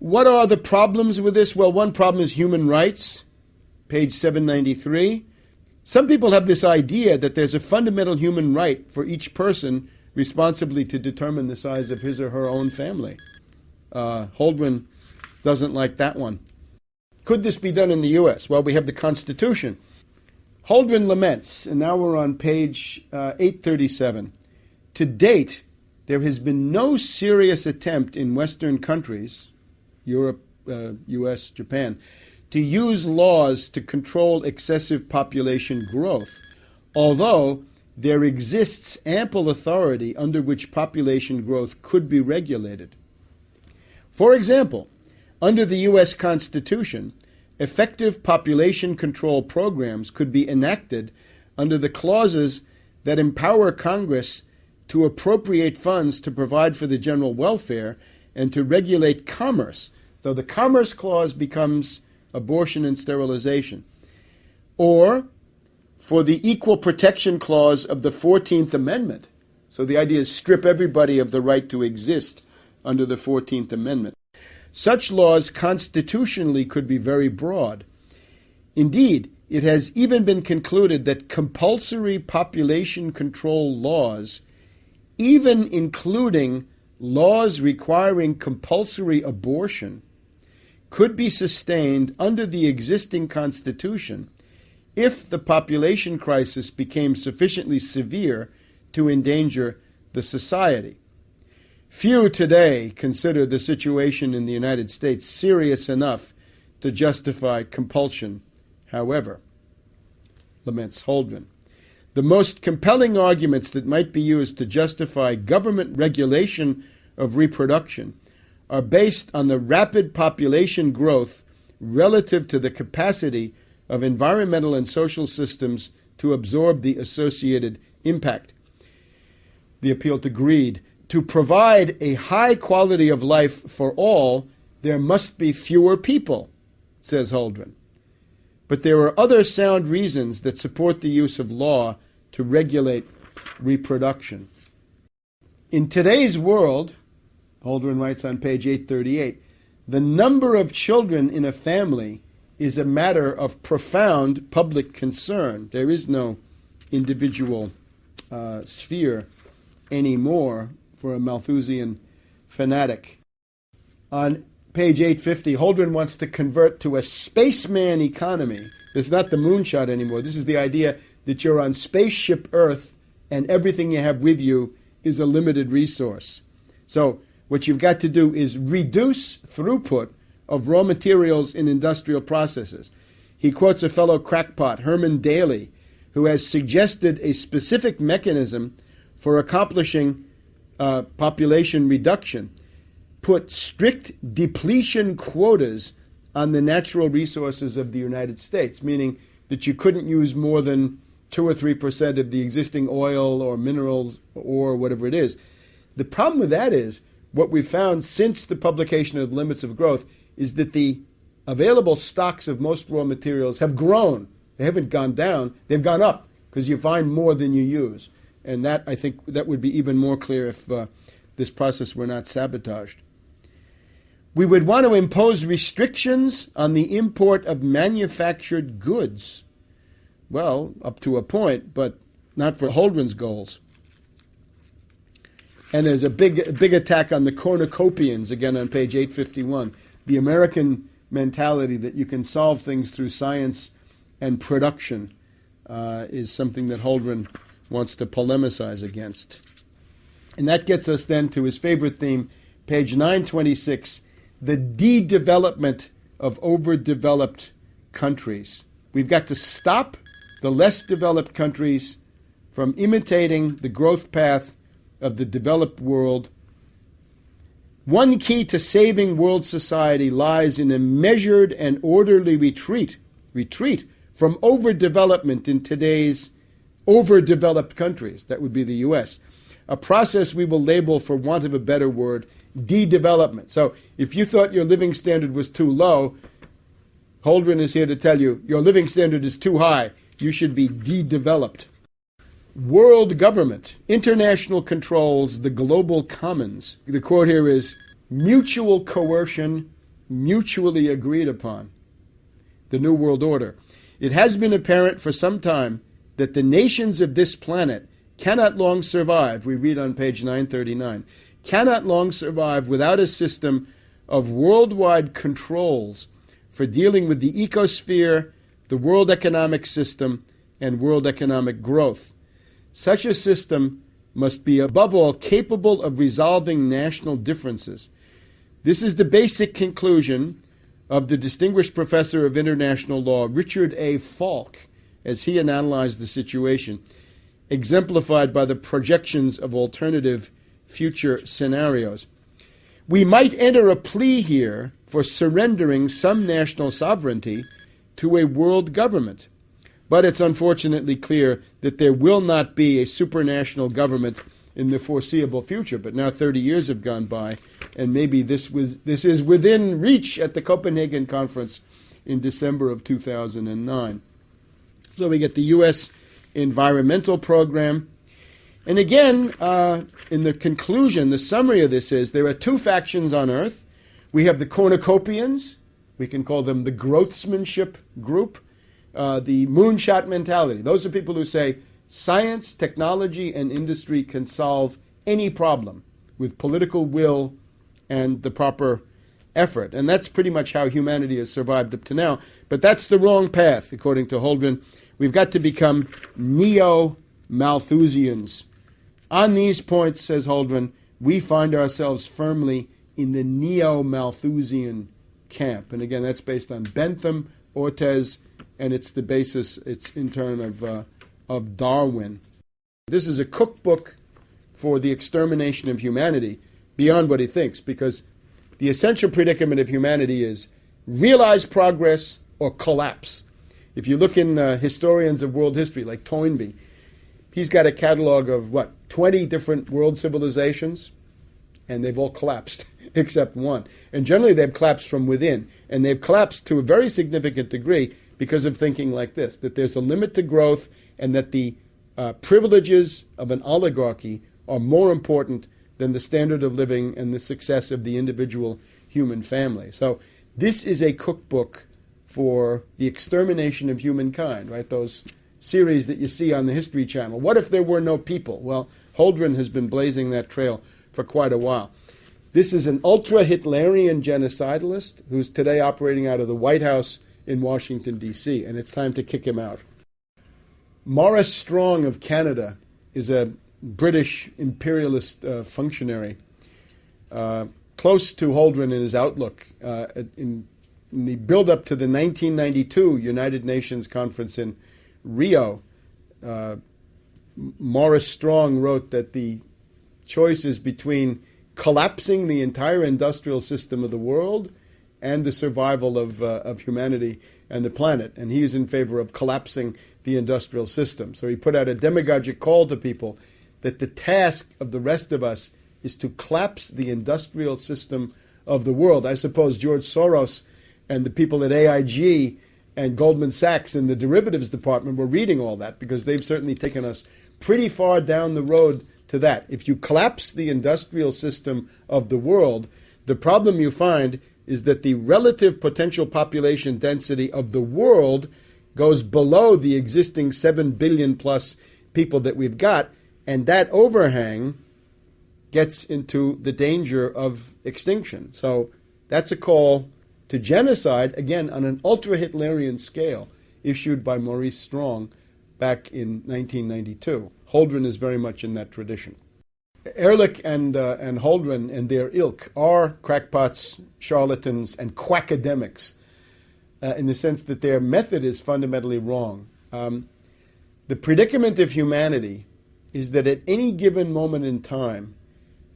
What are the problems with this? Well, one problem is human rights, page 793. Some people have this idea that there's a fundamental human right for each person responsibly to determine the size of his or her own family. Holdren doesn't like that one. Could this be done in the U.S.? Well, we have the Constitution. Holdren laments, and now we're on page 837. To date, there has been no serious attempt in Western countries, Europe, U.S., Japan, to use laws to control excessive population growth, although there exists ample authority under which population growth could be regulated. For example, under the U.S. Constitution, effective population control programs could be enacted under the clauses that empower Congress to appropriate funds to provide for the general welfare and to regulate commerce. So the Commerce Clause becomes abortion and sterilization. Or for the Equal Protection Clause of the 14th Amendment. So the idea is strip everybody of the right to exist under the 14th Amendment. Such laws constitutionally could be very broad. Indeed, it has even been concluded that compulsory population control laws, even including laws requiring compulsory abortion, could be sustained under the existing Constitution if the population crisis became sufficiently severe to endanger the society. Few today consider the situation in the United States serious enough to justify compulsion, however, laments Holdren. The most compelling arguments that might be used to justify government regulation of reproduction are based on the rapid population growth relative to the capacity of environmental and social systems to absorb the associated impact. The appeal to greed. To provide a high quality of life for all, there must be fewer people, says Holdren. But there are other sound reasons that support the use of law to regulate reproduction. In today's world, Holdren writes on page 838, the number of children in a family is a matter of profound public concern. There is no individual sphere anymore for a Malthusian fanatic. On page 850, Holdren wants to convert to a spaceman economy. This is not the moonshot anymore. This is the idea that you're on spaceship Earth and everything you have with you is a limited resource. So what you've got to do is reduce throughput of raw materials in industrial processes. He quotes a fellow crackpot, Herman Daly, who has suggested a specific mechanism for accomplishing population reduction. Put strict depletion quotas on the natural resources of the United States, meaning that you couldn't use more than 2 or 3% of the existing oil or minerals or whatever it is. The problem with that is, what we've found since the publication of the Limits of Growth is that the available stocks of most raw materials have grown. They haven't gone down, they've gone up, because you find more than you use. And that, I think, that would be even more clear if this process were not sabotaged. We would want to impose restrictions on the import of manufactured goods. Well, up to a point, but not for Holdren's goals. And there's a big attack on the cornucopians, again on page 851. The American mentality that you can solve things through science and production is something that Holdren wants to polemicize against. And that gets us then to his favorite theme, page 926, the de-development of overdeveloped countries. We've got to stop the less developed countries from imitating the growth path of the developed world. One key to saving world society lies in a measured and orderly retreat from overdevelopment in today's overdeveloped countries. That would be the U.S. A process we will label, for want of a better word, de-development. So if you thought your living standard was too low, Holdren is here to tell you your living standard is too high. You should be de-developed. World government, international controls, the global commons. The quote here is, mutual coercion mutually agreed upon, the New World Order. It has been apparent for some time that the nations of this planet cannot long survive, we read on page 939, cannot long survive without a system of worldwide controls for dealing with the ecosphere, the world economic system, and world economic growth. Such a system must be above all capable of resolving national differences. This is the basic conclusion of the distinguished professor of international law, Richard A. Falk, as he analyzed the situation, exemplified by the projections of alternative future scenarios. We might enter a plea here for surrendering some national sovereignty to a world government, but it's unfortunately clear that there will not be a supranational government in the foreseeable future. But now 30 years have gone by, and maybe this is within reach at the Copenhagen conference in December of 2009. So we get the U.S. environmental program. And again, in the conclusion, the summary of this is there are two factions on Earth. We have the cornucopians. We can call them the growthsmanship group. The moonshot mentality. Those are people who say science, technology, and industry can solve any problem with political will and the proper effort. And that's pretty much how humanity has survived up to now. But that's the wrong path, according to Holdren. We've got to become neo-Malthusians. On these points, says Holdren, we find ourselves firmly in the neo-Malthusian camp. And again, that's based on Bentham, Ortiz, and it's the basis, it's in turn of Darwin. This is a cookbook for the extermination of humanity beyond what he thinks, because the essential predicament of humanity is realize progress or collapse. If you look in historians of world history like Toynbee, he's got a catalog of, 20 different world civilizations, and they've all collapsed except one. And generally they've collapsed from within, and they've collapsed to a very significant degree because of thinking like this, that there's a limit to growth and that the privileges of an oligarchy are more important than the standard of living and the success of the individual human family. So this is a cookbook for the extermination of humankind, right? Those series that you see on the History Channel. What if there were no people? Well, Holdren has been blazing that trail for quite a while. This is an ultra-Hitlerian genocidalist who's today operating out of the White House in Washington, D.C., and it's time to kick him out. Maurice Strong of Canada is a British imperialist functionary, close to Holdren in his outlook. In the build-up to the 1992 United Nations Conference in Rio, Maurice Strong wrote that the choice is between collapsing the entire industrial system of the world and the survival of humanity and the planet. And he's in favor of collapsing the industrial system. So he put out a demagogic call to people that the task of the rest of us is to collapse the industrial system of the world. I suppose George Soros and the people at AIG and Goldman Sachs in the derivatives department were reading all that, because they've certainly taken us pretty far down the road to that. If you collapse the industrial system of the world, the problem you find is that the relative potential population density of the world goes below the existing 7 billion plus people that we've got, and that overhang gets into the danger of extinction. So that's a call to genocide, again, on an ultra-Hitlerian scale, issued by Maurice Strong back in 1992. Holdren is very much in that tradition. Ehrlich and Holdren and their ilk are crackpots, charlatans, and quackademics, in the sense that their method is fundamentally wrong. The predicament of humanity is that at any given moment in time,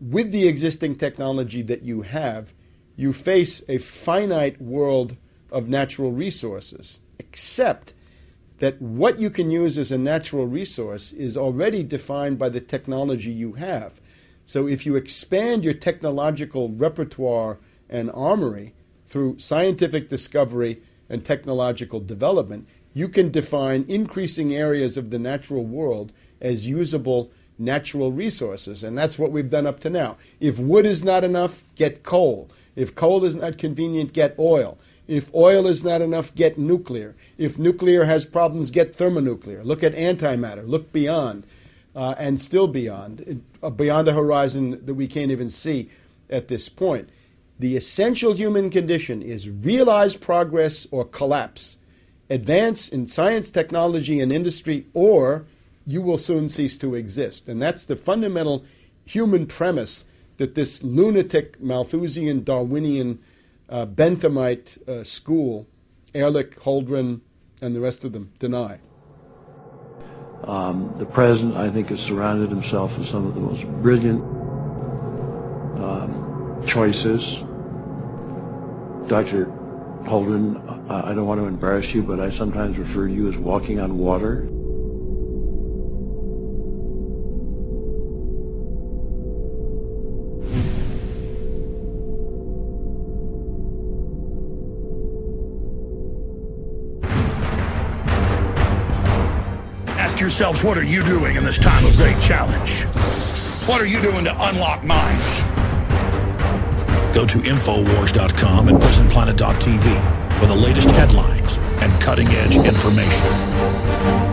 with the existing technology that you have, you face a finite world of natural resources, except that what you can use as a natural resource is already defined by the technology you have. So if you expand your technological repertoire and armory through scientific discovery and technological development, you can define increasing areas of the natural world as usable natural resources, and that's what we've done up to now. If wood is not enough, get coal. If coal is not convenient, get oil. If oil is not enough, get nuclear. If nuclear has problems, get thermonuclear. Look at antimatter. Look beyond, and still beyond a horizon that we can't even see at this point. The essential human condition is realize progress or collapse. Advance in science, technology, and industry, or you will soon cease to exist. And that's the fundamental human premise that this lunatic, Malthusian, Darwinian, Benthamite school, Ehrlich, Holdren, and the rest of them, deny. The president, I think, has surrounded himself with some of the most brilliant choices. Dr. Holdren, I don't want to embarrass you, but I sometimes refer to you as walking on water. Ask yourselves, what are you doing in this time of great challenge? What are you doing to unlock minds? Go to Infowars.com and PrisonPlanet.tv for the latest headlines and cutting-edge information.